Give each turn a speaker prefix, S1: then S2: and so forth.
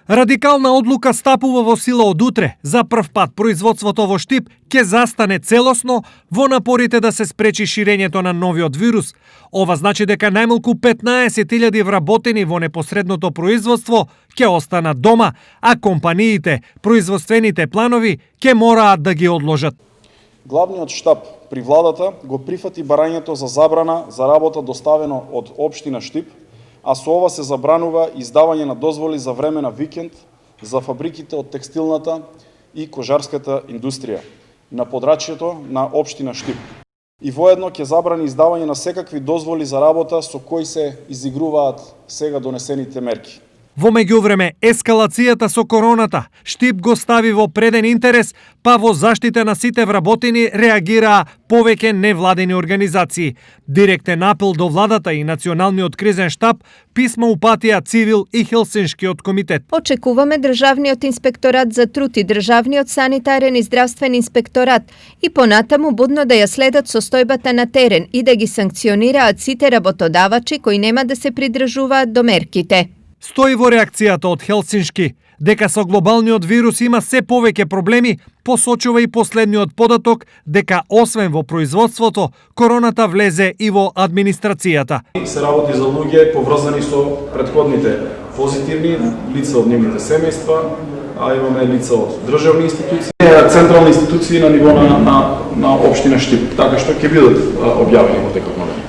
S1: Радикална одлука стапува во сила од утре. За прв пат производството во Штип ќе застане целосно во напорите да се спречи ширењето на новиот вирус. Ова значи дека најмалку 15.000 вработени во непосредното производство ќе останат дома, а компаниите, производствените планови ќе мораат да ги одложат.
S2: Главниот штаб при владата го прифати барањето за забрана за работа доставено од општина Штип, а со ова се забранува издавање на дозволи за време на викенд за фабриките од текстилната и кожарската индустрија на подрачјето на општина Штип. И воедно ќе забрани издавање на секакви дозволи за работа со кои се изигруваат сега донесените мерки.
S1: Во меѓувреме, ескалацијата со короната Штип го стави во преден интерес, па во заштита на сите вработени реагираа повеќе невладени организации. Директен апел до владата и Националниот кризен штаб писмо упатија Цивил и Хелсиншкиот комитет.
S3: Очекуваме Државниот инспекторат за труд и Државниот санитарен и здравствен инспекторат и понатаму будно да ја следат состојбата на терен и да ги санкционираат сите работодавачи кои нема да се придржуваат до мерките.
S1: Стои во реакцијата од Хелсиншки дека со глобалниот вирус има се повеќе проблеми, посочува и последниот податок дека освен во производството, короната влезе и во администрацијата.
S2: Се работи за луѓе поврзани со претходните позитивни лица од нивните семејства, а имаме лица од државни институции, централни институции на ниво на општина Штип, така што ќе бидат објавени во текот на време.